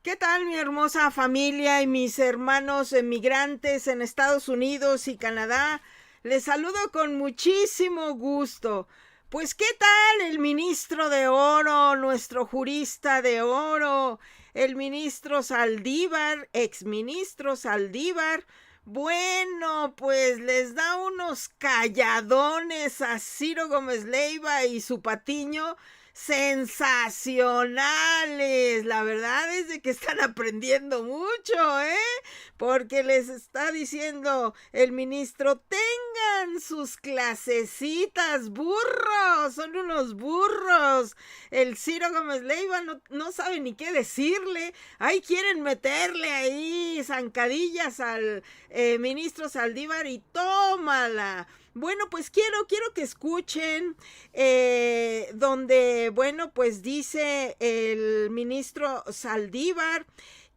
¿Qué tal, mi hermosa familia y mis hermanos emigrantes en Estados Unidos y Canadá? Les saludo con muchísimo gusto. Pues, ¿qué tal el ministro de Oro, nuestro jurista de oro, el ministro Saldívar, exministro Saldívar? Bueno, pues les da unos calladones a Ciro Gómez Leiva y su patiño sensacionales. La verdad es de que están aprendiendo mucho, porque les está diciendo el ministro: tengan sus clasecitas, burros, son unos burros. El Ciro Gómez Leiva no sabe ni qué decirle. Ahí quieren meterle ahí zancadillas al ministro Saldívar y tómala. Bueno, pues quiero que escuchen donde, bueno, pues dice el ministro Saldívar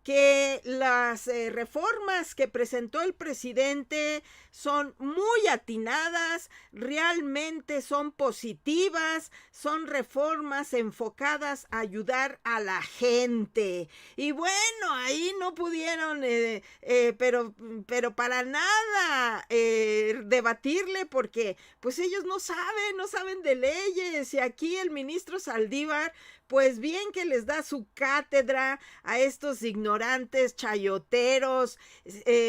que las reformas que presentó el presidente son muy atinadas, realmente son positivas, son reformas enfocadas a ayudar a la gente. Y bueno, ahí no pudieron, pero para nada debatirle, porque pues ellos no saben de leyes. Y aquí el ministro Saldívar, pues bien que les da su cátedra a estos ignorantes, chayoteros,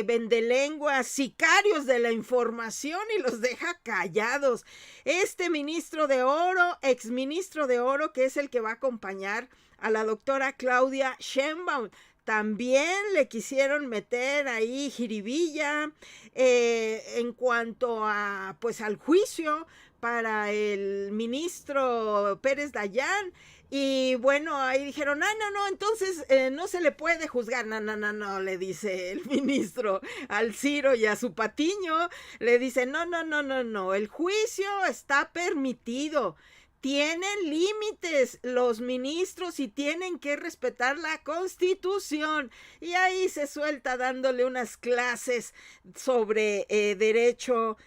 vendelenguas, sicarios de la información, y los deja callados. Este ministro de Oro, exministro de Oro, que es el que va a acompañar a la doctora Claudia Sheinbaum, también le quisieron meter ahí jiribilla en cuanto a, pues, al juicio para el ministro Pérez Dayán. Y bueno, ahí dijeron: no, entonces no se le puede juzgar. No, le dice el ministro al Ciro y a su patiño, le dice: no, el juicio está permitido. Tienen límites los ministros y tienen que respetar la Constitución. Y ahí se suelta dándole unas clases sobre derecho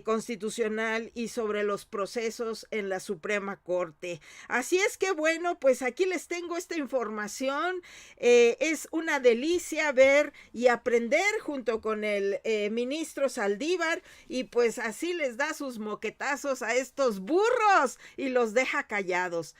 constitucional y sobre los procesos en la Suprema Corte. Así es que bueno, pues aquí les tengo esta información. Es una delicia ver y aprender junto con el ministro Saldívar, y pues así les da sus moquetazos a estos burros y los deja callados.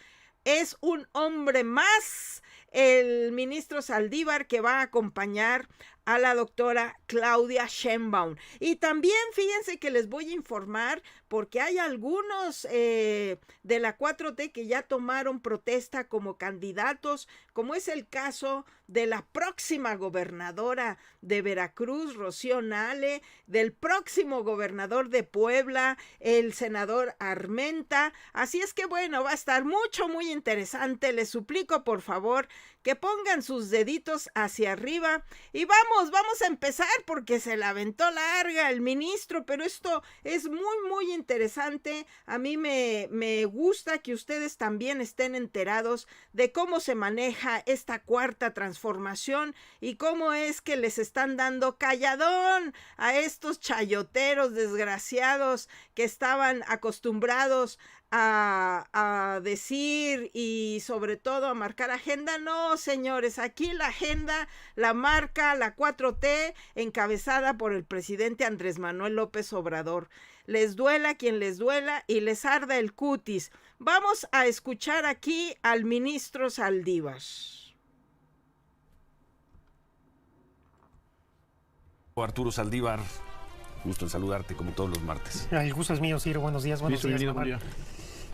Es un hombre más el ministro Saldívar que va a acompañar a la doctora Claudia Sheinbaum. Y también fíjense que les voy a informar, porque hay algunos de la 4T que ya tomaron protesta como candidatos, como es el caso de la próxima gobernadora de Veracruz, Rocío Nale, del próximo gobernador de Puebla, el senador Armenta. Así es que bueno, va a estar muy interesante. Les suplico por favor que pongan sus deditos hacia arriba y vamos a empezar, porque se la aventó larga el ministro, pero esto es muy interesante. A mí me gusta que ustedes también estén enterados de cómo se maneja esta cuarta transformación y cómo es que les están dando calladón a estos chayoteros desgraciados que estaban acostumbrados a decir y sobre todo a marcar agenda. No, señores, aquí la agenda la marca la 4T, encabezada por el presidente Andrés Manuel López Obrador. Les duela quien les duela y les arda el cutis. Vamos a escuchar aquí al ministro Saldívar. Arturo Saldívar, gusto en saludarte como todos los martes. El gusto es mío, Ciro. Buenos días. Buenos días.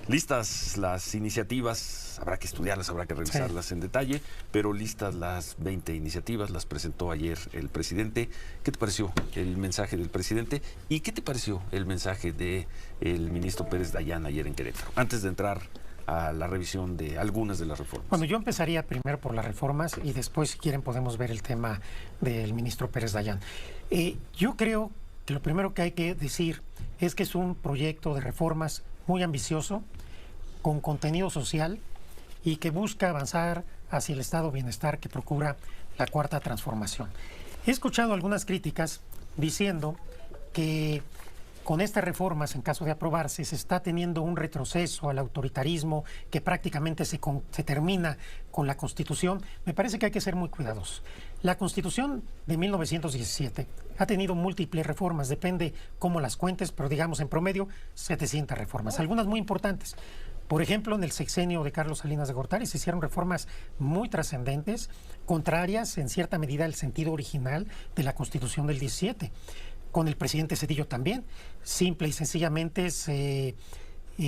Listas las iniciativas, habrá que estudiarlas, habrá que revisarlas en detalle, pero listas las 20 iniciativas, las presentó ayer el presidente. ¿Qué te pareció el mensaje del presidente y qué te pareció el mensaje del ministro Pérez Dayán ayer en Querétaro? Antes de entrar a la revisión de algunas de las reformas. Bueno, yo empezaría primero por las reformas y después, si quieren, podemos ver el tema del ministro Pérez Dayán. Yo creo que lo primero que hay que decir es que es un proyecto de reformas muy ambicioso, con contenido social y que busca avanzar hacia el estado de bienestar que procura la cuarta transformación. He escuchado algunas críticas diciendo que con estas reformas, en caso de aprobarse, se está teniendo un retroceso al autoritarismo que prácticamente se termina con la Constitución, me parece que hay que ser muy cuidadosos. La Constitución de 1917 ha tenido múltiples reformas, depende cómo las cuentes, pero digamos en promedio 700 reformas, algunas muy importantes. Por ejemplo, en el sexenio de Carlos Salinas de Gortari se hicieron reformas muy trascendentes, contrarias en cierta medida al sentido original de la Constitución del 17. Con el presidente Zedillo también, simple y sencillamente se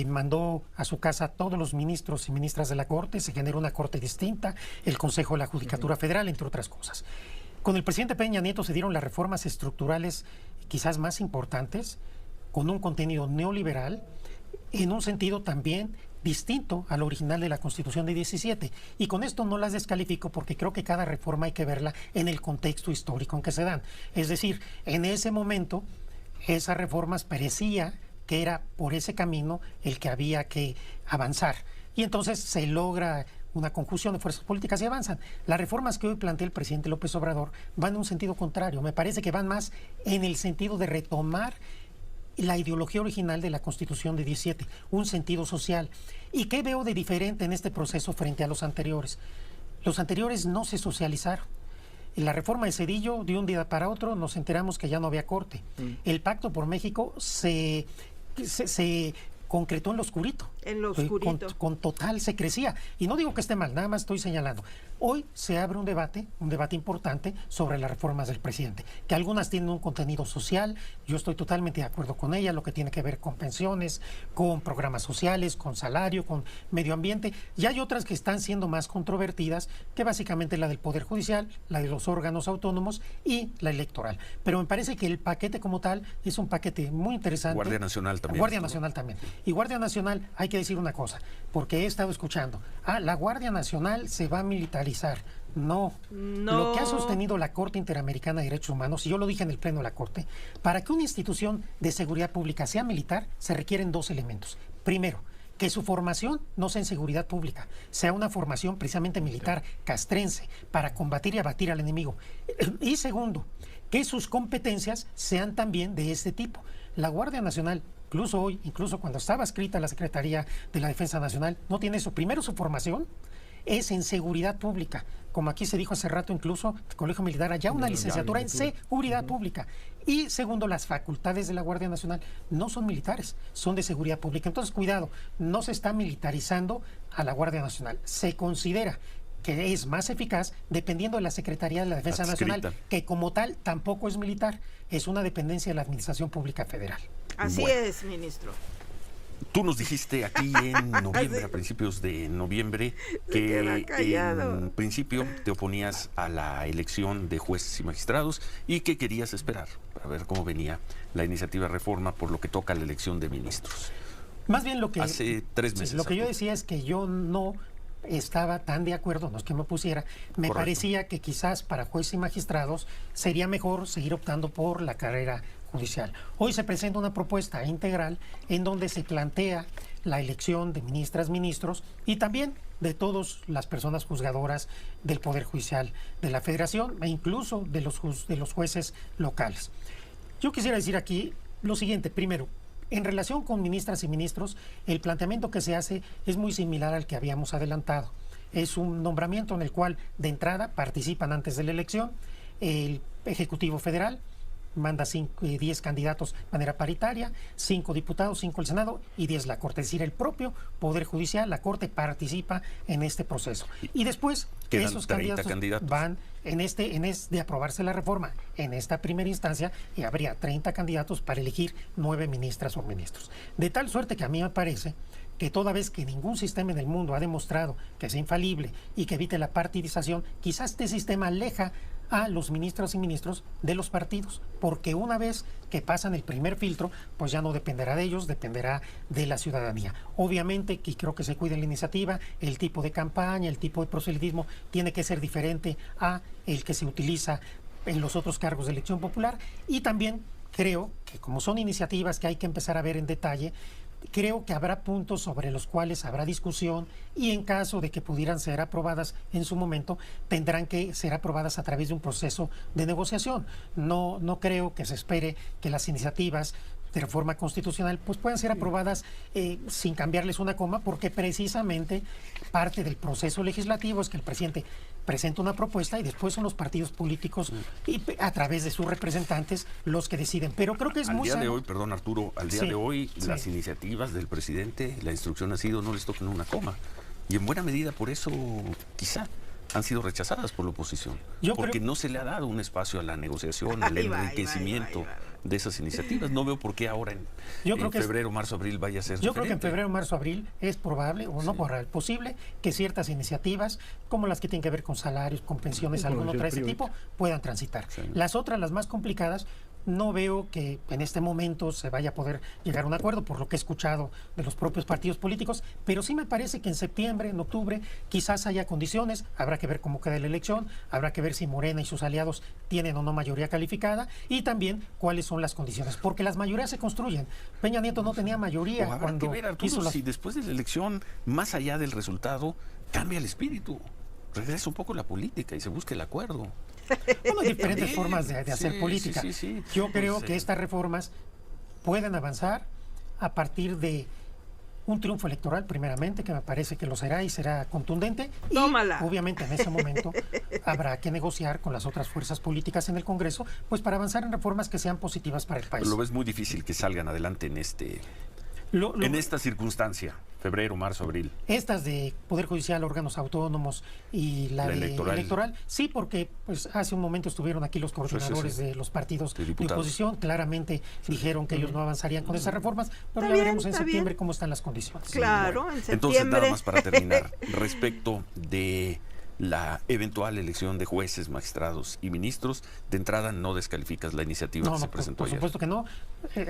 mandó a su casa a todos los ministros y ministras de la Corte, se generó una Corte distinta, el Consejo de la Judicatura Federal, entre otras cosas. Con el presidente Peña Nieto se dieron las reformas estructurales quizás más importantes, con un contenido neoliberal, en un sentido también distinto al original de la Constitución de 17. Y con esto no las descalifico porque creo que cada reforma hay que verla en el contexto histórico en que se dan. Es decir, en ese momento esas reformas parecía que era por ese camino el que había que avanzar. Y entonces se logra una conjunción de fuerzas políticas y avanzan. Las reformas que hoy plantea el presidente López Obrador van en un sentido contrario. Me parece que van más en el sentido de retomar la ideología original de la Constitución de 17, un sentido social. ¿Y qué veo de diferente en este proceso frente a los anteriores? Los anteriores no se socializaron. En la reforma de Zedillo, de un día para otro, nos enteramos que ya no había corte. El Pacto por México se concretó en lo oscurito. En lo oscurito. Con total secrecía. Y no digo que esté mal, nada más estoy señalando. Hoy se abre un debate importante sobre las reformas del presidente, que algunas tienen un contenido social, yo estoy totalmente de acuerdo con ella, lo que tiene que ver con pensiones, con programas sociales, con salario, con medio ambiente, y hay otras que están siendo más controvertidas, que básicamente la del Poder Judicial, la de los órganos autónomos y la electoral. Pero me parece que el paquete como tal es un paquete muy interesante. Guardia Nacional también. Guardia Nacional también. Y Guardia Nacional, hay que decir una cosa, porque he estado escuchando, la Guardia Nacional se va a militarizar. No. Lo que ha sostenido la Corte Interamericana de Derechos Humanos, y yo lo dije en el Pleno de la Corte, para que una institución de seguridad pública sea militar, se requieren dos elementos. Primero, que su formación no sea en seguridad pública, sea una formación precisamente militar, castrense, para combatir y abatir al enemigo. Y segundo, que sus competencias sean también de este tipo. La Guardia Nacional, incluso hoy, incluso cuando estaba escrita la Secretaría de la Defensa Nacional, no tiene eso. Primero, su formación es en seguridad pública. Como aquí se dijo hace rato, incluso el Colegio Militar, allá una licenciatura en seguridad pública. Y segundo, las facultades de la Guardia Nacional no son militares, son de seguridad pública. Entonces, cuidado, no se está militarizando a la Guardia Nacional. Se considera que es más eficaz dependiendo de la Secretaría de la Defensa Nacional, que como tal tampoco es militar, es una dependencia de la Administración Pública Federal. Así es, ministro. Tú nos dijiste aquí en noviembre, a principios de noviembre, que en principio te oponías a la elección de jueces y magistrados y que querías esperar para ver cómo venía la iniciativa de reforma por lo que toca a la elección de ministros. Más bien lo que hace 3 meses. Lo que yo decía es que yo no estaba tan de acuerdo, no es que me opusiera, me parecía que quizás para jueces y magistrados sería mejor seguir optando por la carrera judicial. Hoy se presenta una propuesta integral en donde se plantea la elección de ministras, ministros y también de todas las personas juzgadoras del Poder Judicial de la Federación e incluso de los jueces locales. Yo quisiera decir aquí lo siguiente. Primero, en relación con ministras y ministros, el planteamiento que se hace es muy similar al que habíamos adelantado. Es un nombramiento en el cual de entrada participan antes de la elección el Ejecutivo Federal, manda 10 candidatos de manera paritaria, 5 diputados, 5 el Senado y 10 la Corte. Es decir, el propio Poder Judicial, la Corte participa en este proceso. Y después esos candidatos van de aprobarse la reforma en esta primera instancia y habría 30 candidatos para elegir 9 ministras o ministros. De tal suerte que a mí me parece que toda vez que ningún sistema en el mundo ha demostrado que es infalible y que evite la partidización, quizás este sistema aleja a los ministros y ministros de los partidos, porque una vez que pasan el primer filtro, pues ya no dependerá de ellos, dependerá de la ciudadanía. Obviamente, que creo que se cuide la iniciativa, el tipo de campaña, el tipo de proselitismo tiene que ser diferente a el que se utiliza en los otros cargos de elección popular, y también creo que como son iniciativas que hay que empezar a ver en detalle, creo que habrá puntos sobre los cuales habrá discusión y en caso de que pudieran ser aprobadas en su momento, tendrán que ser aprobadas a través de un proceso de negociación. No creo que se espere que las iniciativas de reforma constitucional pues puedan ser aprobadas sin cambiarles una coma, porque precisamente parte del proceso legislativo es que el presidente presenta una propuesta y después son los partidos políticos y a través de sus representantes los que deciden. Pero creo que es muy sano. De hoy, perdón Arturo, al día de hoy las sí. iniciativas del presidente, la instrucción ha sido no les toquen una coma. Y en buena medida por eso quizá han sido rechazadas por la oposición. Porque no se le ha dado un espacio a la negociación, al enriquecimiento de esas iniciativas. No veo por qué ahora en febrero, marzo, abril vaya a ser Yo diferente. creo que en febrero, marzo, abril es probable, o no posible, que ciertas iniciativas, como las que tienen que ver con salarios, con pensiones, alguna otra de ese tipo, puedan transitar. Sí. Las otras, las más complicadas, no veo que en este momento se vaya a poder llegar a un acuerdo, por lo que he escuchado de los propios partidos políticos, pero sí me parece que en septiembre, en octubre, quizás haya condiciones, habrá que ver cómo queda la elección, habrá que ver si Morena y sus aliados tienen o no mayoría calificada, y también cuáles son las condiciones, porque las mayorías se construyen. Peña Nieto no tenía mayoría cuando que ver, Arturo, si después de la elección, más allá del resultado, cambia el espíritu, regresa un poco la política y se busca el acuerdo. Bueno, hay diferentes formas de hacer política. Sí. Yo creo que estas reformas pueden avanzar a partir de un triunfo electoral, primeramente, que me parece que lo será y será contundente. ¡Tómala! Y obviamente en ese momento habrá que negociar con las otras fuerzas políticas en el Congreso, pues para avanzar en reformas que sean positivas para el país. Lo ves muy difícil que salgan adelante en en esta circunstancia, febrero, marzo, abril. Estas de Poder Judicial, órganos autónomos y la electoral, sí, porque pues hace un momento estuvieron aquí los coordinadores de los partidos de oposición, claramente dijeron que ellos no avanzarían con esas reformas, pero ya veremos en septiembre cómo están las condiciones. Claro, bueno, en septiembre. Entonces, nada más para terminar, respecto de la eventual elección de jueces, magistrados y ministros, de entrada no descalificas la iniciativa que se presentó ayer. Por supuesto que no.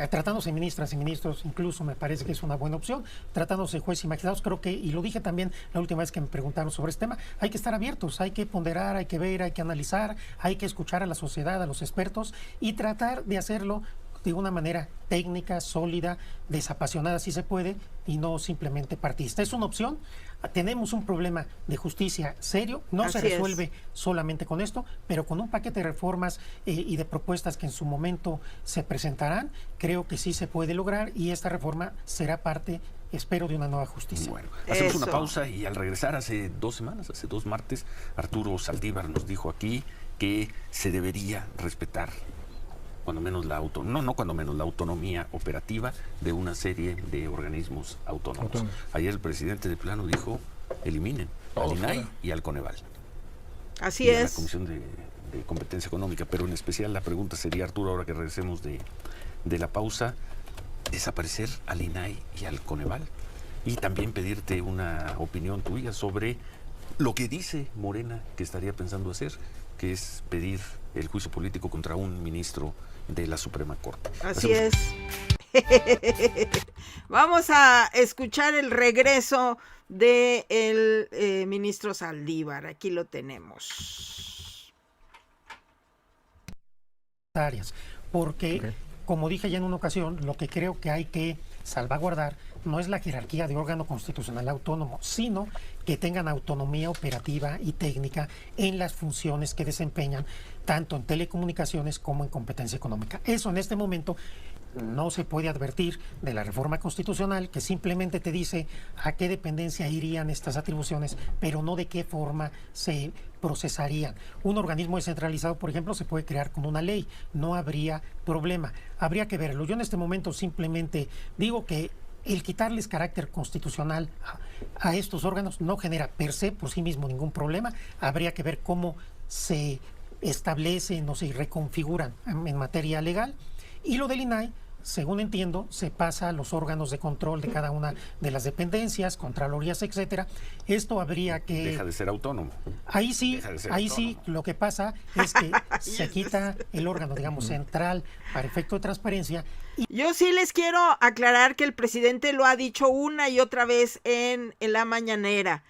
Tratándose de ministras y ministros, incluso me parece que es una buena opción. Tratándose de jueces y magistrados, creo que, y lo dije también la última vez que me preguntaron sobre este tema, hay que estar abiertos, hay que ponderar, hay que ver, hay que analizar, hay que escuchar a la sociedad, a los expertos y tratar de hacerlo de una manera técnica, sólida, desapasionada si se puede, y no simplemente partidista. Es una opción. Tenemos un problema de justicia serio, no se resuelve solamente con esto, pero con un paquete de reformas y de propuestas que en su momento se presentarán, creo que sí se puede lograr y esta reforma será parte, espero, de una nueva justicia. Bueno, hacemos una pausa y al regresar hace 2 semanas, hace 2 martes, Arturo Saldívar nos dijo aquí que se debería respetar cuando menos la autonomía operativa de una serie de organismos autónomos. Ayer el presidente de plano dijo, eliminen al INAI y al Coneval. Así y es. A la Comisión de Competencia Económica, pero en especial la pregunta sería, Arturo, ahora que regresemos de la pausa, desaparecer al INAI y al Coneval. Y también pedirte una opinión tuya sobre lo que dice Morena que estaría pensando hacer, que es pedir el juicio político contra un ministro de la Suprema Corte. Así es. Vamos a escuchar el regreso del ministro Saldívar. Aquí lo tenemos. Porque, como dije ya en una ocasión, lo que creo que hay que salvaguardar no es la jerarquía de órgano constitucional autónomo, sino que tengan autonomía operativa y técnica en las funciones que desempeñan, tanto en telecomunicaciones como en competencia económica. Eso en este momento no se puede advertir de la reforma constitucional, que simplemente te dice a qué dependencia irían estas atribuciones, pero no de qué forma se procesarían. Un organismo descentralizado, por ejemplo, se puede crear con una ley, no habría problema. Habría que verlo. Yo en este momento simplemente digo que el quitarles carácter constitucional a estos órganos no genera per se por sí mismo ningún problema. Habría que ver cómo se establecen o se reconfiguran en materia legal. Y lo del INAI, según entiendo, se pasa a los órganos de control de cada una de las dependencias, contralorías, etcétera. Esto habría que... Deja de ser autónomo. Ahí sí, lo que pasa es que se quita el órgano, digamos, central para efecto de transparencia. Yo sí les quiero aclarar que el presidente lo ha dicho una y otra vez en la mañanera.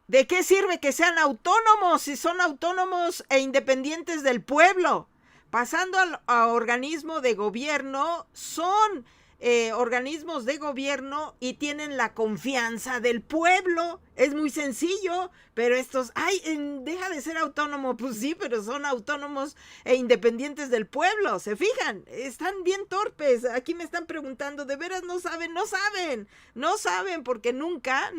¿De qué sirve que sean autónomos si son autónomos e independientes del pueblo? Pasando a organismo de gobierno, son organismos de gobierno y tienen la confianza del pueblo. Es muy sencillo, pero estos, deja de ser autónomo, pues sí, pero son autónomos e independientes del pueblo, ¿se fijan? Están bien torpes. Aquí me están preguntando, ¿de veras no saben? No saben, porque nunca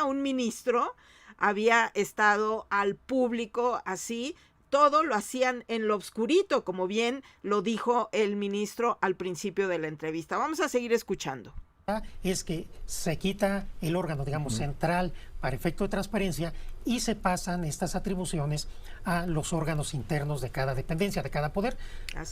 un ministro había estado al público así. Todo lo hacían en lo oscurito, como bien lo dijo el ministro al principio de la entrevista. Vamos a seguir escuchando. Es que se quita el órgano, digamos, central para efecto de transparencia y se pasan estas atribuciones a los órganos internos de cada dependencia, de cada poder.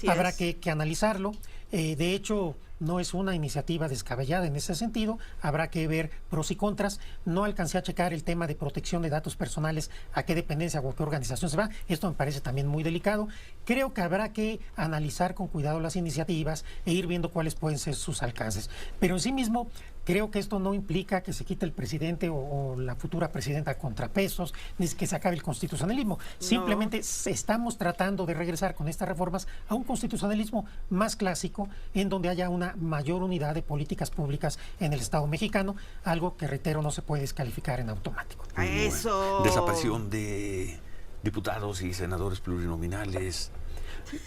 Habrá que analizarlo. De hecho, no es una iniciativa descabellada en ese sentido. Habrá que ver pros y contras. No alcancé a checar el tema de protección de datos personales, a qué dependencia o a qué organización se va. Esto me parece también muy delicado. Creo que habrá que analizar con cuidado las iniciativas e ir viendo cuáles pueden ser sus alcances. Pero en sí mismo, creo que esto no implica que se quite el presidente o la futura presidenta contrapesos, ni que se acabe el constitucionalismo. No. Simplemente estamos tratando de regresar con estas reformas a un constitucionalismo más clásico, en donde haya una mayor unidad de políticas públicas en el Estado mexicano, algo que, reitero, no se puede descalificar en automático. Eso. Desaparición de diputados y senadores plurinominales.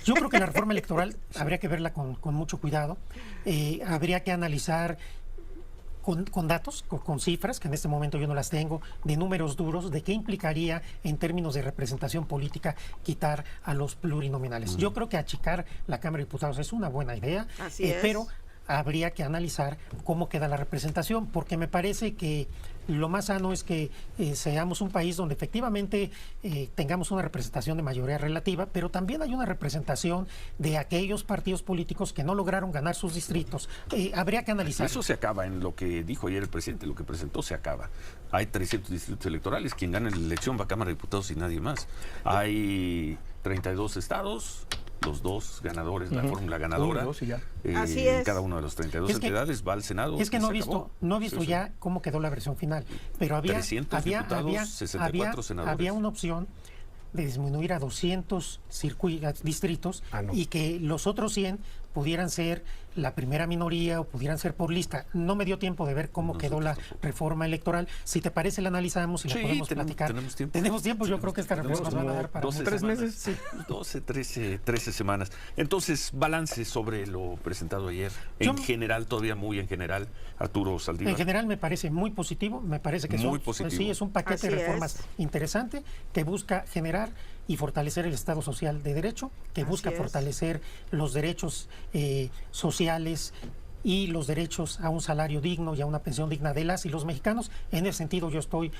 Yo creo que la reforma electoral habría que verla con mucho cuidado. Habría que analizar con datos, con cifras, que en este momento yo no las tengo, de números duros, de qué implicaría en términos de representación política quitar a los plurinominales. Yo creo que achicar la Cámara de Diputados es una buena idea, pero habría que analizar cómo queda la representación, porque me parece que lo más sano es que seamos un país donde efectivamente tengamos una representación de mayoría relativa, pero también hay una representación de aquellos partidos políticos que no lograron ganar sus distritos. Habría que analizar. Eso se acaba en lo que dijo ayer el presidente, lo que presentó se acaba. Hay 300 distritos electorales, quien gane la elección va a Cámara de Diputados y nadie más. Hay 32 estados, los dos ganadores, la fórmula ganadora. Así es. Cada uno de los 32 entidades va al Senado. Es que no he visto ya cómo quedó la versión final, pero había 300 diputados, 64 senadores. Había una opción de disminuir a 200 distritos y que los otros 100 pudieran ser la primera minoría o pudieran ser por lista. No me dio tiempo de ver cómo quedó la reforma electoral. Si te parece, la analizamos y la podemos platicar. Tenemos tiempo. Yo creo que esta reforma nos va a dar para 12 3 meses. Sí. 12, 13 semanas. Entonces, balance sobre lo presentado ayer. En general, todavía muy en general, Arturo Saldívar. En general me parece muy positivo. Me parece que es un paquete de reformas interesante que busca generar y fortalecer el Estado social de derecho, que busca fortalecer los derechos sociales y los derechos a un salario digno y a una pensión digna de las y los mexicanos. En ese sentido yo estoy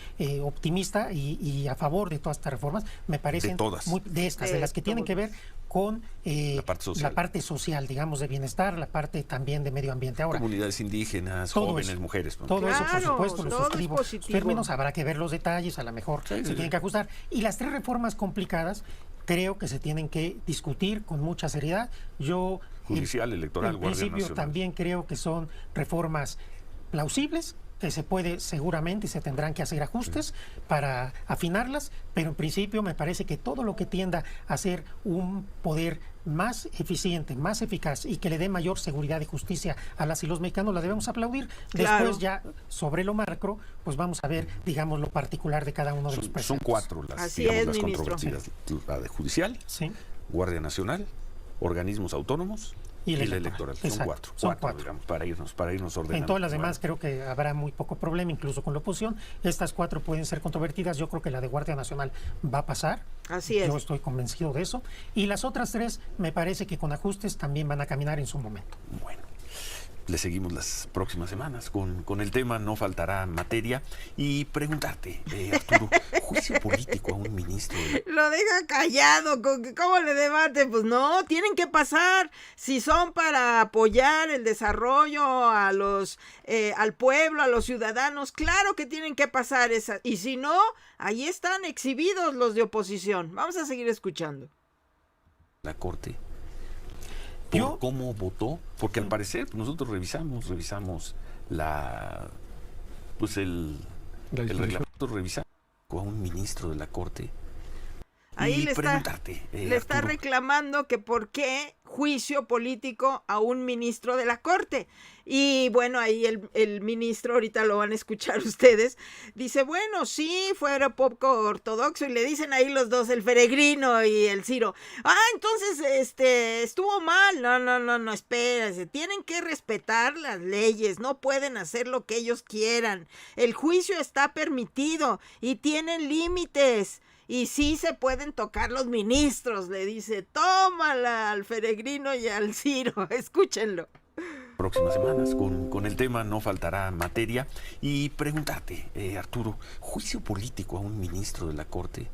optimista y a favor de todas estas reformas. Me parecen de todas. De las que tienen que ver con la parte social, digamos, de bienestar, la parte también de medio ambiente. Ahora, comunidades indígenas, jóvenes, mujeres. ¿No? Todo eso, por supuesto, lo suscribo. Los términos habrá que ver los detalles, a lo mejor se tienen que ajustar. Y las 3 reformas complicadas creo que se tienen que discutir con mucha seriedad. Yo, judicial, electoral, en principio, también creo que son reformas plausibles, que se puede seguramente y se tendrán que hacer ajustes para afinarlas, pero en principio me parece que todo lo que tienda a ser un poder más eficiente, más eficaz y que le dé mayor seguridad y justicia a las y los mexicanos la debemos aplaudir. Después ya sobre lo macro, pues vamos a ver, digamos, lo particular de cada uno de los preceptos. Son 4 las controvertidas. La de judicial, Guardia Nacional, organismos autónomos y la electoral. Son cuatro, digamos, para irnos ordenando. En todas las demás creo que habrá muy poco problema, incluso con la oposición. Estas 4 pueden ser controvertidas. Yo creo que la de Guardia Nacional va a pasar. Así es. Yo estoy convencido de eso. Y las otras 3 me parece que con ajustes también van a caminar en su momento. Bueno. Le seguimos las próximas semanas con el tema, no faltará materia. Y preguntarte, Arturo, ¿juicio político a un ministro? Lo deja callado, ¿cómo le debate? Pues no, tienen que pasar. Si son para apoyar el desarrollo a al pueblo, a los ciudadanos, claro que tienen que pasar esas. Y si no, ahí están exhibidos los de oposición. Vamos a seguir escuchando. La Corte. ¿Cómo votó? Porque al parecer nosotros revisamos el reglamento, revisamos a un ministro de la Corte. Ahí le está reclamando que por qué juicio político a un ministro de la Corte. Y bueno, ahí el ministro, ahorita lo van a escuchar ustedes, dice, bueno, sí, fuera poco ortodoxo, y le dicen ahí los dos, el Peregrino y el Ciro, entonces, estuvo mal. No, espérense, tienen que respetar las leyes, no pueden hacer lo que ellos quieran, el juicio está permitido y tienen límites. Y sí se pueden tocar los ministros, le dice, tómala al Peregrino y al Ciro, escúchenlo. Próximas semanas con el tema no faltará materia. Y preguntarte, Arturo, ¿juicio político a un ministro de la Corte?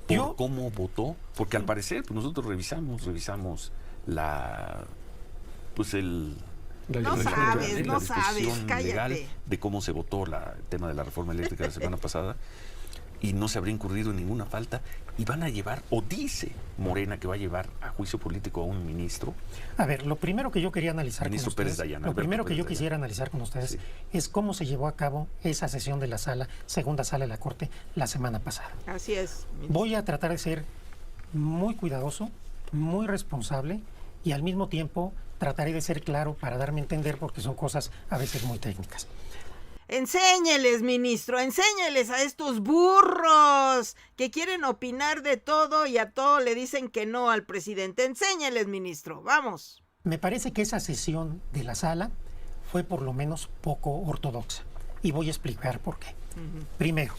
¿Por cómo votó? Porque al parecer pues nosotros revisamos la sabes, cállate. Legal de cómo se votó el tema de la reforma eléctrica la semana pasada. Y no se habría incurrido en ninguna falta, y van a llevar, o dice Morena que va a llevar a juicio político a un ministro. A ver, lo primero que yo quería analizar con ustedes, Pérez Dayán, lo primero que yo quisiera analizar con ustedes es cómo se llevó a cabo esa sesión de la segunda sala de la Corte la semana pasada. Así es. Voy a tratar de ser muy cuidadoso, muy responsable, y al mismo tiempo trataré de ser claro para darme a entender, porque son cosas a veces muy técnicas. Enséñeles, ministro, enséñeles a estos burros que quieren opinar de todo y a todo le dicen que no al presidente. Enséñeles, ministro, vamos. Me parece que esa sesión de la sala fue por lo menos poco ortodoxa, y voy a explicar por qué. Primero,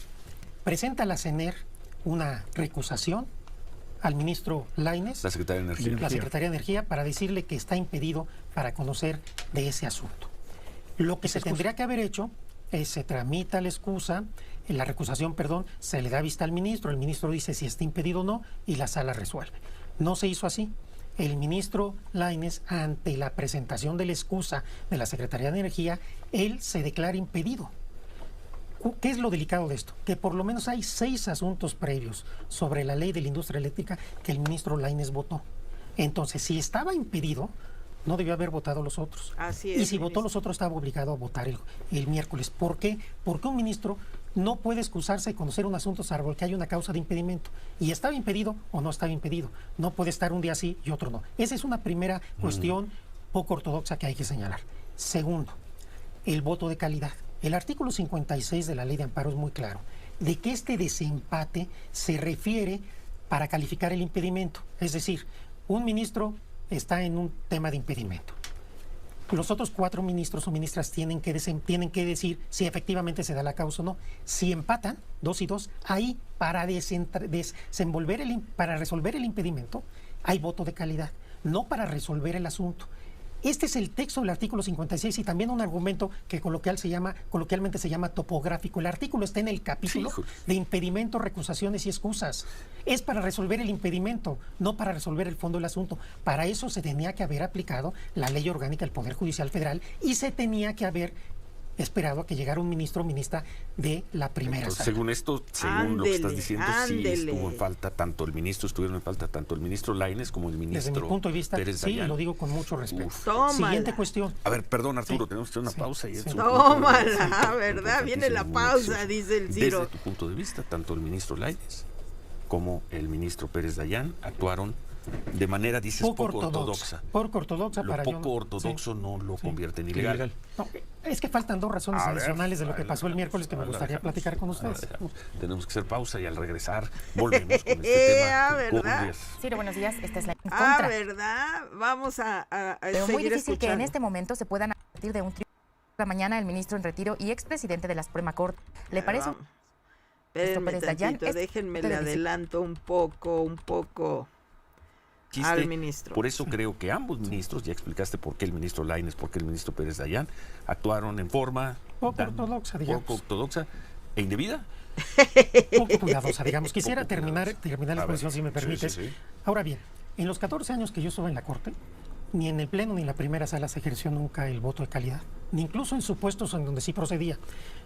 presenta la CENER una recusación al ministro Lainez, la Secretaría de Energía. La Secretaría de Energía, para decirle que está impedido para conocer de ese asunto. Lo que se tendría que haber hecho se tramita la recusación, se le da vista al ministro, el ministro dice si está impedido o no, y la sala resuelve. No se hizo así. El ministro Lainez, ante la presentación de la excusa de la Secretaría de Energía, él se declara impedido. ¿Qué es lo delicado de esto? Que por lo menos hay 6 asuntos previos sobre la ley de la industria eléctrica que el ministro Lainez votó. Entonces, si estaba impedido, no debió haber votado los otros. Así es, y si votó los otros, estaba obligado a votar el miércoles. ¿Por qué? Porque un ministro no puede excusarse de conocer un asunto salvo que haya una causa de impedimento. Y estaba impedido o no estaba impedido. No puede estar un día sí y otro no. Esa es una primera cuestión poco ortodoxa que hay que señalar. Segundo, el voto de calidad. El artículo 56 de la Ley de Amparo es muy claro de que este desempate se refiere para calificar el impedimento. Es decir, un ministro está en un tema de impedimento. Los otros 4 ministros o ministras tienen que decir si efectivamente se da la causa o no. Si empatan, 2 y 2, ahí para resolver el impedimento hay voto de calidad, no para resolver el asunto. Este es el texto del artículo 56 y también un argumento que coloquialmente se llama topográfico. El artículo está en el capítulo de impedimentos, recusaciones y excusas. Es para resolver el impedimento, no para resolver el fondo del asunto. Para eso se tenía que haber aplicado la Ley Orgánica del Poder Judicial Federal y se tenía que haber esperado a que llegara un ministro o ministra de la primera sala. Según esto, lo que estás diciendo, sí estuvo en falta, estuvieron en falta tanto el ministro Lainez como el ministro Desde mi punto de vista, Pérez sí, Dayán. Lo digo con mucho respeto. Tómala. Siguiente cuestión. A ver, perdón, Arturo, tenemos que hacer una pausa. Y Tómala, ¿verdad? Viene la pausa, dice el Ciro. Desde tu punto de vista, tanto el ministro Lainez como el ministro Pérez Dayán actuaron de manera, dices, poco ortodoxa. Poco ortodoxa. Lo poco ortodoxo no lo convierte en ilegal. No, es que faltan 2 razones adicionales de lo que pasó el miércoles que me gustaría platicar con ustedes. Tenemos que hacer pausa y al regresar volvemos con este tema. ¿Verdad? Sí, buenos días. Esta es la contra. ¿Verdad? Vamos a Pero muy difícil escuchando. que en este momento se puedan partir de un triunfo. La mañana el ministro en retiro y expresidente de la Suprema Corte. ¿Le parece? Espérenme Pérez Dayán, tantito, déjenme le adelanto un poco al ministro. Por eso creo que ambos ministros, ya explicaste por qué el ministro Lainez, por qué el ministro Pérez Dayán, actuaron en forma poco ortodoxa, digamos. Poco ortodoxa e indebida. Poco cuidadosa, digamos. Quisiera terminar la exposición, si me permites. Sí. Ahora bien, en los 14 años que yo estuve en la Corte, ni en el Pleno ni en la primera sala se ejerció nunca el voto de calidad, ni incluso en supuestos en donde sí procedía.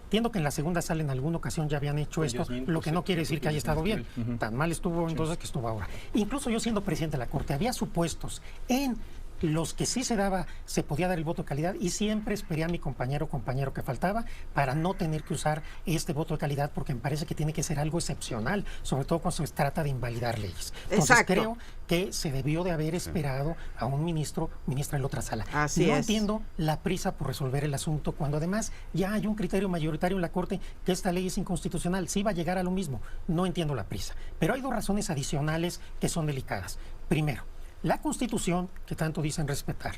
Entiendo que en la segunda sala en alguna ocasión ya habían hecho esto, lo que no quiere decir que haya estado bien. Tan mal estuvo entonces que estuvo ahora. Incluso yo siendo presidente de la Corte, había supuestos en los que sí se podía dar el voto de calidad, y siempre esperé a mi compañero que faltaba para no tener que usar este voto de calidad, porque me parece que tiene que ser algo excepcional, sobre todo cuando se trata de invalidar leyes. Entonces Exacto. creo que se debió de haber esperado a un ministra en la otra sala. Así no es. entiendo la prisa por resolver el asunto cuando además ya hay un criterio mayoritario en la Corte que esta ley es inconstitucional. Sí va a llegar a lo mismo. No entiendo la prisa. Pero hay dos razones adicionales que son delicadas. Primero, la Constitución, que tanto dicen respetar,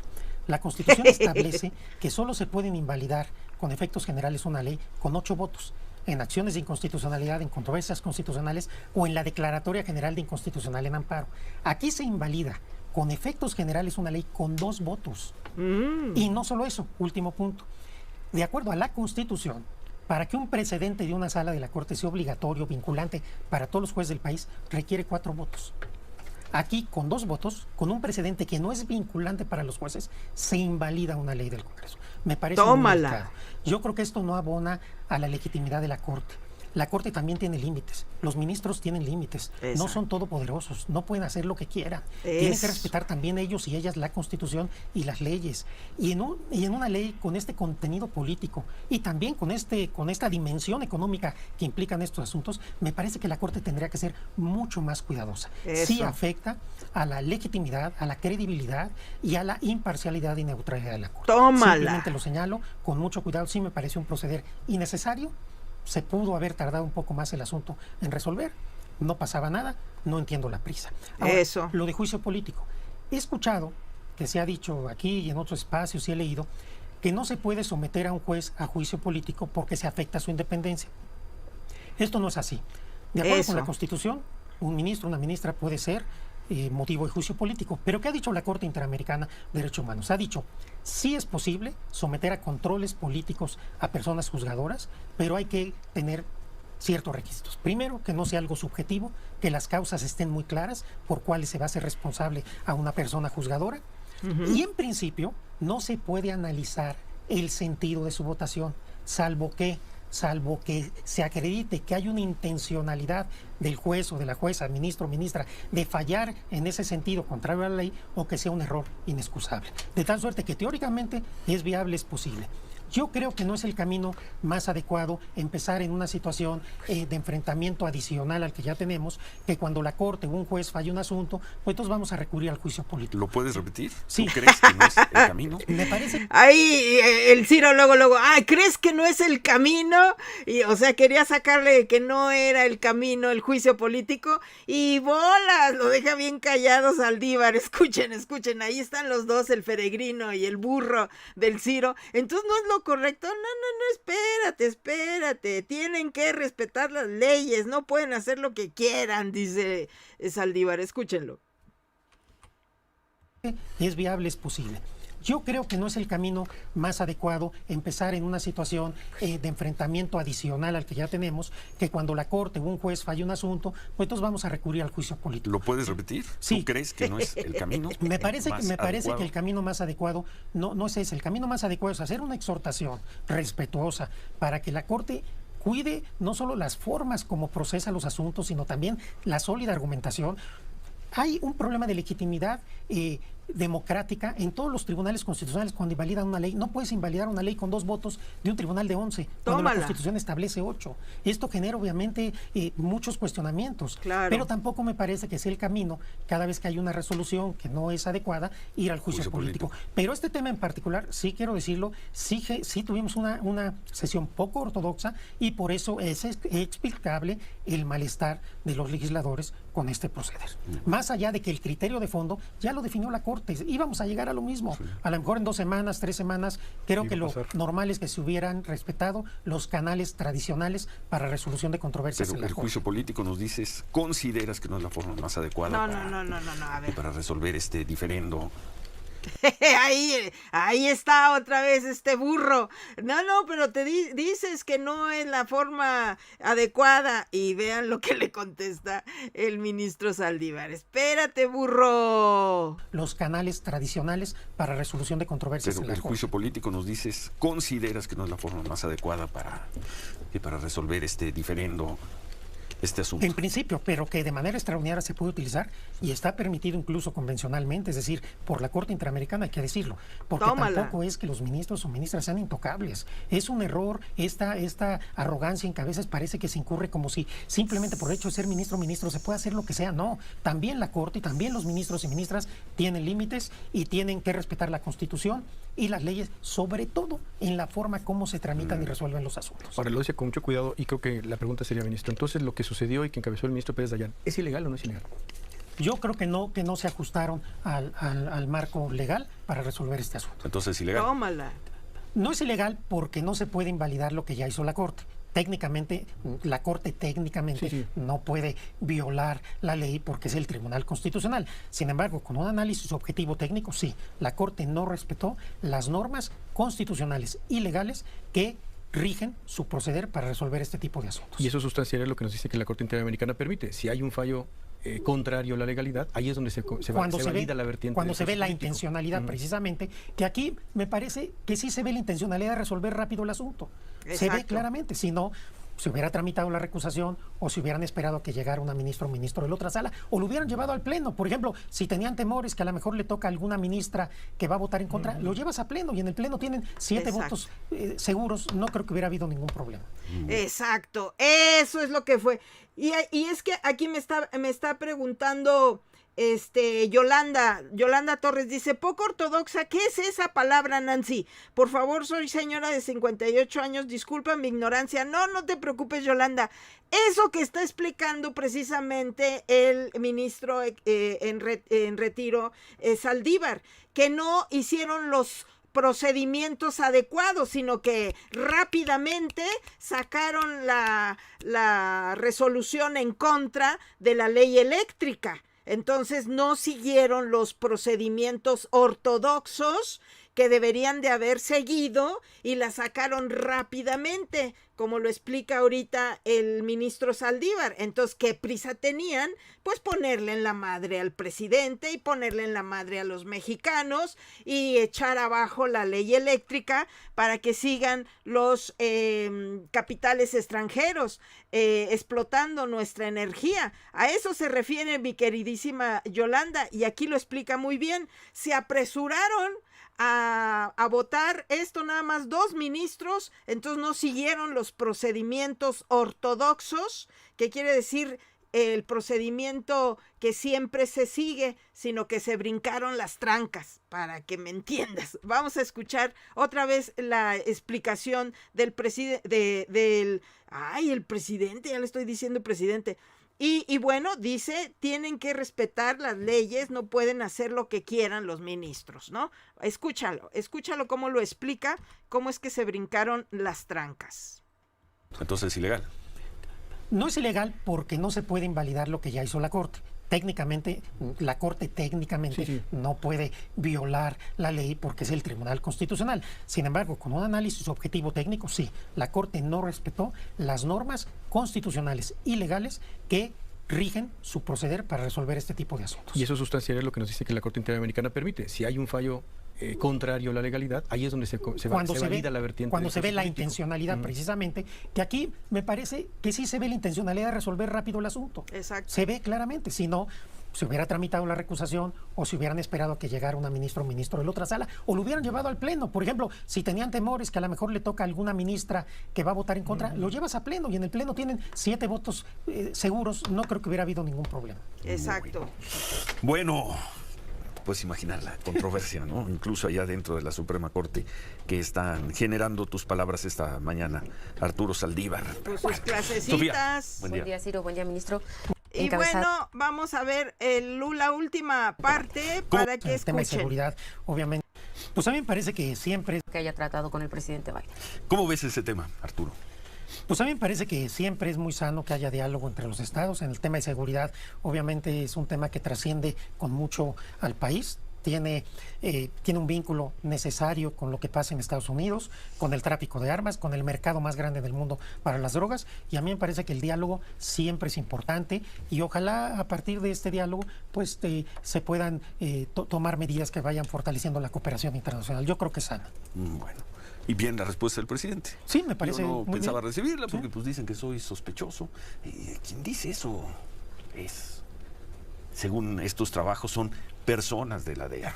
la Constitución establece que solo se pueden invalidar con efectos generales una ley con 8 votos, en acciones de inconstitucionalidad, en controversias constitucionales o en la Declaratoria General de Inconstitucional en amparo. Aquí se invalida con efectos generales una ley con 2 votos. Y no solo eso, último punto. De acuerdo a la Constitución, para que un precedente de una sala de la Corte sea obligatorio, vinculante para todos los jueces del país, requiere 4 votos. Aquí, con 2 votos, con un precedente que no es vinculante para los jueces, se invalida una ley del Congreso. Me parece muy delicado. Yo creo que esto no abona a la legitimidad de la Corte. La Corte también tiene límites. Los ministros tienen límites. No son todopoderosos. No pueden hacer lo que quieran. Tienen que respetar también ellos y ellas la Constitución y las leyes. Y en una ley con este contenido político y también con esta dimensión económica que implican estos asuntos, me parece que la Corte tendría que ser mucho más cuidadosa. Sí afecta a la legitimidad, a la credibilidad y a la imparcialidad y neutralidad de la Corte. Simplemente lo señalo con mucho cuidado. Sí me parece un proceder innecesario. Se pudo haber tardado un poco más el asunto en resolver. No pasaba nada, no entiendo la prisa. Ahora, lo de juicio político. He escuchado que se ha dicho aquí y en otros espacios y he leído que no se puede someter a un juez a juicio político porque se afecta su independencia. Esto no es así. De acuerdo con la Constitución, un ministro, una ministra puede ser motivo de juicio político. Pero ¿qué ha dicho la Corte Interamericana de Derechos Humanos? Ha dicho, sí es posible someter a controles políticos a personas juzgadoras, pero hay que tener ciertos requisitos. Primero, que no sea algo subjetivo, que las causas estén muy claras por cuáles se va a hacer responsable a una persona juzgadora. Y en principio, no se puede analizar el sentido de su votación, salvo que se acredite que hay una intencionalidad del juez o de la jueza, ministro o ministra, de fallar en ese sentido contrario a la ley o que sea un error inexcusable. De tal suerte que teóricamente es viable, es posible. Yo creo que no es el camino más adecuado empezar en una situación de enfrentamiento adicional al que ya tenemos, que cuando la Corte o un juez falla un asunto, pues entonces vamos a recurrir al juicio político. ¿Lo puedes repetir? Sí. ¿Tú crees que no es el camino? Me parece... Ahí el Ciro luego, ¿crees que no es el camino? Y, o sea, quería sacarle que no era el camino el juicio político y bolas, lo deja bien callado Saldívar. Escuchen, ahí están los dos, el peregrino y el burro del Ciro. Entonces no es lo correcto. No, espérate. Tienen que respetar las leyes, no pueden hacer lo que quieran, dice Saldívar. Escúchenlo. Es viable, es posible. Yo creo que no es el camino más adecuado empezar en una situación de enfrentamiento adicional al que ya tenemos, que cuando la Corte o un juez falla un asunto, pues entonces vamos a recurrir al juicio político. ¿Lo puedes repetir? Sí. ¿Tú crees que no es el camino? Me parece que el camino más adecuado no es ese. El camino más adecuado es hacer una exhortación respetuosa para que la Corte cuide no solo las formas como procesa los asuntos, sino también la sólida argumentación. Hay un problema de legitimidad democrática en todos los tribunales constitucionales cuando invalidan una ley. No puedes invalidar una ley con 2 votos de un tribunal de 11, cuando la Constitución establece 8. Esto genera obviamente muchos cuestionamientos, pero tampoco me parece que sea el camino, cada vez que hay una resolución que no es adecuada, ir al juicio político. Pero este tema en particular, sí quiero decirlo, sí tuvimos una sesión poco ortodoxa y por eso es explicable el malestar de los legisladores con este proceder. Más allá de que el criterio de fondo ya lo definió la Corte, íbamos a llegar a lo mismo. A lo mejor en 2 semanas, 3 semanas, creo que lo normal es que se hubieran respetado los canales tradicionales para resolución de controversias. Pero el juicio político, nos dices, ¿consideras que no es la forma más adecuada para resolver este diferendo? Ahí está otra vez este burro. No, pero te dices que no es la forma adecuada y vean lo que le contesta el ministro Saldívar. Espérate, burro. Los canales tradicionales para resolución de controversias. Pero el juicio político, nos dices, ¿consideras que no es la forma más adecuada para resolver este diferendo? este asunto. En principio, pero que de manera extraordinaria se puede utilizar y está permitido incluso convencionalmente, es decir, por la Corte Interamericana, hay que decirlo, porque tampoco es que los ministros o ministras sean intocables. Es un error esta arrogancia en que a veces parece que se incurre como si simplemente por el hecho de ser ministro se puede hacer lo que sea. No, también la Corte y también los ministros y ministras tienen límites y tienen que respetar la Constitución y las leyes, sobre todo en la forma como se tramitan y resuelven los asuntos. Ahora lo dice con mucho cuidado y creo que la pregunta sería, ministro, entonces lo que sucedió y que encabezó el ministro Pérez Dayán, ¿es ilegal o no es ilegal? Yo creo que no se ajustaron al marco legal para resolver este asunto. Entonces es ilegal. Tómala. No es ilegal porque no se puede invalidar lo que ya hizo la Corte. Técnicamente, la Corte técnicamente no puede violar la ley porque es el Tribunal Constitucional. Sin embargo, con un análisis objetivo técnico, sí, la Corte no respetó las normas constitucionales y legales que rigen su proceder para resolver este tipo de asuntos. Y eso sustancial es lo que nos dice que la Corte Interamericana permite. Si hay un fallo contrario a la legalidad, ahí es donde se valida la vertiente. Cuando se ve la político. intencionalidad, precisamente, que aquí me parece que sí se ve la intencionalidad de resolver rápido el asunto. Exacto. Se ve claramente, si no, se hubiera tramitado la recusación o si hubieran esperado a que llegara una ministra o ministro de la otra sala o lo hubieran llevado al pleno. Por ejemplo, si tenían temores que a lo mejor le toca a alguna ministra que va a votar en contra, lo llevas a pleno y en el pleno tienen 7 votos seguros. No creo que hubiera habido ningún problema. Exacto, eso es lo que fue. Y es que aquí me está preguntando Yolanda Torres, dice, poco ortodoxa, ¿qué es esa palabra, Nancy? Por favor, soy señora de 58 años, disculpa mi ignorancia. No te preocupes, Yolanda. Eso que está explicando precisamente el ministro en retiro, Saldívar, que no hicieron los procedimientos adecuados, sino que rápidamente sacaron la resolución en contra de la ley eléctrica. Entonces no siguieron los procedimientos ortodoxos que deberían de haber seguido y la sacaron rápidamente, como lo explica ahorita el ministro Saldívar. Entonces, ¿qué prisa tenían? Pues ponerle en la madre al presidente y ponerle en la madre a los mexicanos y echar abajo la ley eléctrica para que sigan los capitales extranjeros explotando nuestra energía. A eso se refiere mi queridísima Yolanda y aquí lo explica muy bien. Se apresuraron a votar esto nada más 2 ministros, entonces no siguieron los procedimientos ortodoxos, que quiere decir el procedimiento que siempre se sigue, sino que se brincaron las trancas, para que me entiendas. Vamos a escuchar otra vez la explicación del presidente, el presidente, ya le estoy diciendo presidente. Y bueno, dice, tienen que respetar las leyes, no pueden hacer lo que quieran los ministros, ¿no? Escúchalo cómo lo explica, cómo es que se brincaron las trancas. Entonces es ilegal. No es ilegal porque no se puede invalidar lo que ya hizo la Corte. Técnicamente, la Corte técnicamente no puede violar la ley porque es el Tribunal Constitucional. Sin embargo, con un análisis objetivo técnico, sí, la Corte no respetó las normas constitucionales y legales que rigen su proceder para resolver este tipo de asuntos. Y eso sustancial es lo que nos dice que la Corte Interamericana permite. Si hay un fallo contrario a la legalidad, ahí es donde se valida la vertiente. Cuando se ve la intencionalidad, precisamente, que aquí me parece que sí se ve la intencionalidad de resolver rápido el asunto. Exacto. Se ve claramente, si no, se hubiera tramitado la recusación o si hubieran esperado a que llegara una ministra o ministro de la otra sala o lo hubieran llevado al pleno. Por ejemplo, si tenían temores que a lo mejor le toca a alguna ministra que va a votar en contra, lo llevas a pleno y en el pleno tienen 7 votos seguros. No creo que hubiera habido ningún problema. Exacto. Bueno, puedes imaginar la controversia, ¿no? Incluso allá dentro de la Suprema Corte que están generando tus palabras esta mañana, Arturo Saldívar. Pues sus clasecitas. Sofía, Buen día, Ciro. Buen día, ministro. Y bueno, vamos a ver la última parte para que el tema de escuchen. seguridad, obviamente. Pues a mí me parece que siempre Que haya tratado con el presidente Biden. ¿Cómo ves ese tema, Arturo? Pues a mí me parece que siempre es muy sano que haya diálogo entre los estados. En el tema de seguridad, obviamente es un tema que trasciende con mucho al país. Tiene un vínculo necesario con lo que pasa en Estados Unidos, con el tráfico de armas, con el mercado más grande del mundo para las drogas. Y a mí me parece que el diálogo siempre es importante y ojalá a partir de este diálogo pues se puedan tomar medidas que vayan fortaleciendo la cooperación internacional. Yo creo que es sana. Bueno. Y bien la respuesta del presidente. Sí, me parece. Yo no muy pensaba bien. recibirla porque Sí. pues dicen que soy sospechoso. ¿Quién dice eso? Según estos trabajos, son personas de la DEA.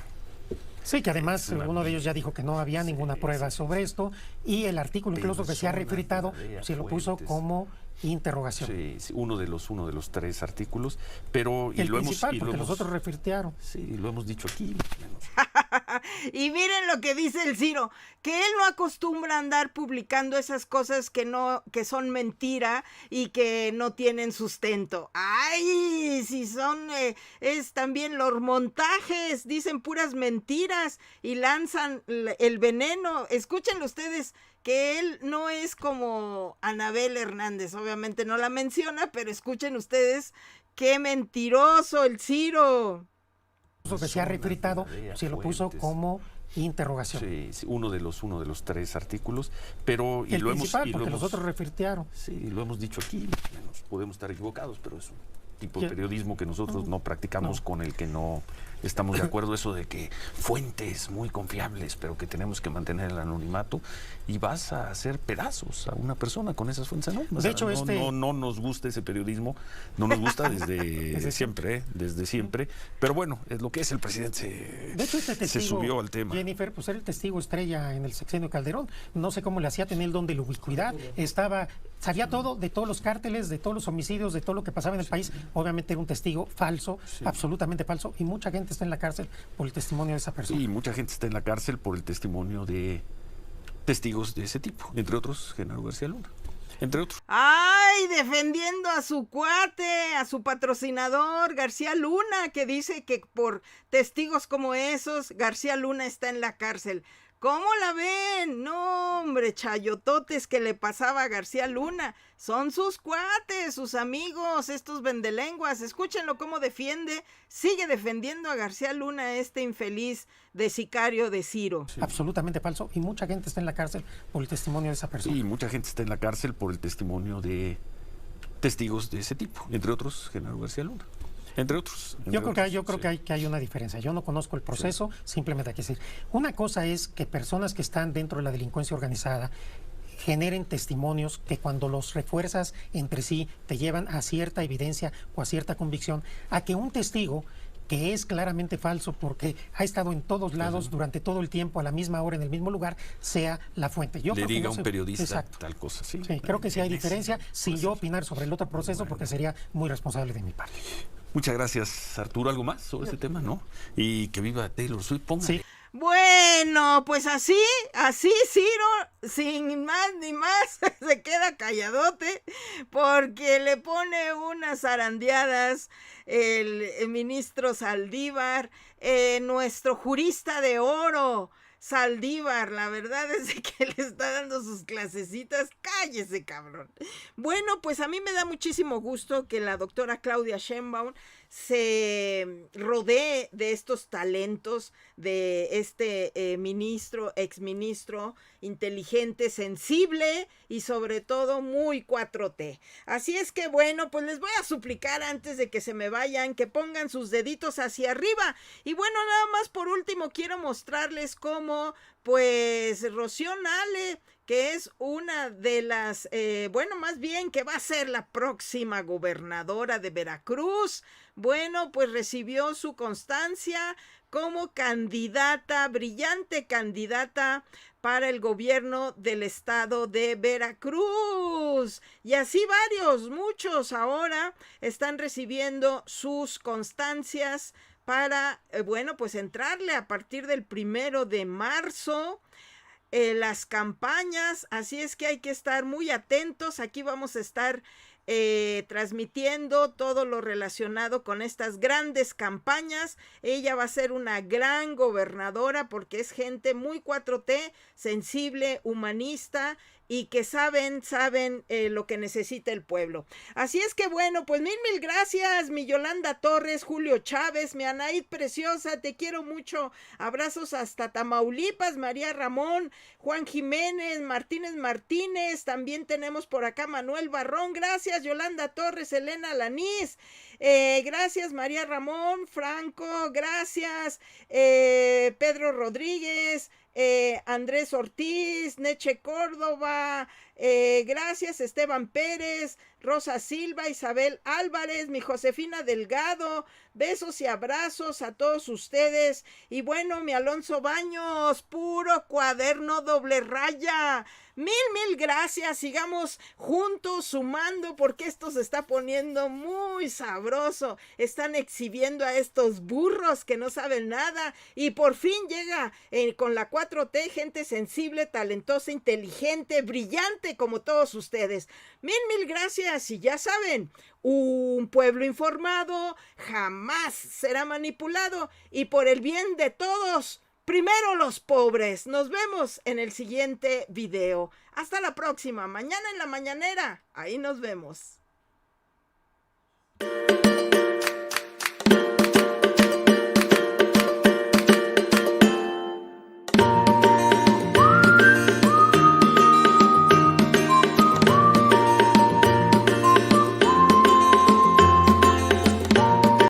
Sí, que además una- uno de ellos ya dijo que no había ninguna prueba sobre esto y el artículo incluso que se ha Personas refritado de la DEA, se lo puso fuentes. como interrogación. Sí, uno de los 3 artículos, pero El principal, porque los otros refritearon. Sí, lo hemos dicho aquí. Y miren lo que dice el Ciro, que él no acostumbra a andar publicando esas cosas que son mentira y que no tienen sustento. Ay, si son, es también los montajes, dicen puras mentiras y lanzan el veneno. Escúchenlo ustedes, que él no es como Anabel Hernández, obviamente no la menciona, pero escuchen ustedes qué mentiroso el Ciro. Que se ha refritado se lo puso como interrogación. Sí, uno de los 3 artículos, pero El principal, porque los otros refritearon. Sí, lo hemos dicho aquí. Podemos estar equivocados, pero es un tipo de periodismo que nosotros no practicamos, con el que no estamos de acuerdo. Eso de que fuentes muy confiables, pero que tenemos que mantener el anonimato, y vas a hacer pedazos a una persona con esas fuentes anónimas. De hecho, no nos gusta ese periodismo, no nos gusta desde siempre, desde siempre. Pero bueno, es lo que es el presidente. De hecho, este testigo, se subió al tema. Jennifer, pues era el testigo estrella en el sexenio Calderón. No sé cómo le hacía tener el don de la ubicuidad. Sabía todo de todos los cárteles, de todos los homicidios, de todo lo que pasaba en el país. Obviamente era un testigo falso, absolutamente falso, y mucha gente está en la cárcel por el testimonio de esa persona. Y mucha gente está en la cárcel por el testimonio de testigos de ese tipo, entre otros Genaro García Luna, entre otros. Ay, defendiendo a su cuate, a su patrocinador, García Luna, que dice que por testigos como esos, García Luna está en la cárcel. ¿Cómo la ven? No, hombre, chayototes que le pasaba a García Luna. Son sus cuates, sus amigos, estos vendelenguas. Escúchenlo cómo sigue defendiendo a García Luna, este infeliz de sicario de Ciro. Sí. Absolutamente falso, y mucha gente está en la cárcel por el testimonio de esa persona. Y mucha gente está en la cárcel por el testimonio de testigos de ese tipo, entre otros Genaro García Luna. Entre otros. Yo creo que hay una diferencia. Yo no conozco el proceso, simplemente hay que decir. Una cosa es que personas que están dentro de la delincuencia organizada generen testimonios que cuando los refuerzas entre sí te llevan a cierta evidencia o a cierta convicción, a que un testigo que es claramente falso porque ha estado en todos lados durante todo el tiempo, a la misma hora, en el mismo lugar, sea la fuente. Yo le diga a un periodista exacto. tal cosa. Sí, creo que sí hay diferencia, sin yo opinar sobre el otro proceso, porque sería muy responsable de mi parte. Muchas gracias, Arturo. ¿Algo más sobre este tema, no? Y que viva Taylor Swift, póngale. Sí. Bueno, pues así Ciro, sin más ni más, se queda calladote porque le pone unas zarandeadas el ministro Saldívar, nuestro jurista de oro. Saldívar, la verdad es que le está dando sus clasecitas. Cállese, cabrón. Bueno, pues a mí me da muchísimo gusto que la doctora Claudia Sheinbaum se rodee de estos talentos, de este exministro inteligente, sensible y sobre todo muy 4T. Así es que bueno, pues les voy a suplicar antes de que se me vayan que pongan sus deditos hacia arriba. Y bueno, nada más por último quiero mostrarles cómo pues Rocío Nale, que es una de las, más bien que va a ser la próxima gobernadora de Veracruz, bueno, pues recibió su constancia como candidata, brillante candidata para el gobierno del estado de Veracruz. Y así muchos ahora están recibiendo sus constancias para, pues entrarle a partir del 1 de marzo. Las campañas, así es que hay que estar muy atentos. Aquí vamos a estar transmitiendo todo lo relacionado con estas grandes campañas. Ella va a ser una gran gobernadora porque es gente muy 4T, sensible, humanista y que saben lo que necesita el pueblo. Así es que bueno, pues mil gracias, mi Yolanda Torres, Julio Chávez, mi Anaid preciosa, te quiero mucho, abrazos hasta Tamaulipas, María Ramón, Juan Jiménez, Martínez, también tenemos por acá Manuel Barrón, gracias Yolanda Torres, Elena Lanís, Gracias María Ramón, Franco, gracias Pedro Rodríguez, Andrés Ortiz, Neche Córdoba, gracias Esteban Pérez, Rosa Silva, Isabel Álvarez, mi Josefina Delgado, besos y abrazos a todos ustedes. Y bueno, mi Alonso Baños, puro cuaderno doble raya. Mil gracias, sigamos juntos sumando porque esto se está poniendo muy sabroso. Están exhibiendo a estos burros que no saben nada y por fin llega con la 4T gente sensible, talentosa, inteligente, brillante como todos ustedes. Mil gracias y ya saben, un pueblo informado jamás será manipulado y por el bien de todos, primero los pobres. Nos vemos en el siguiente video. Hasta la próxima. Mañana en la mañanera. Ahí nos vemos.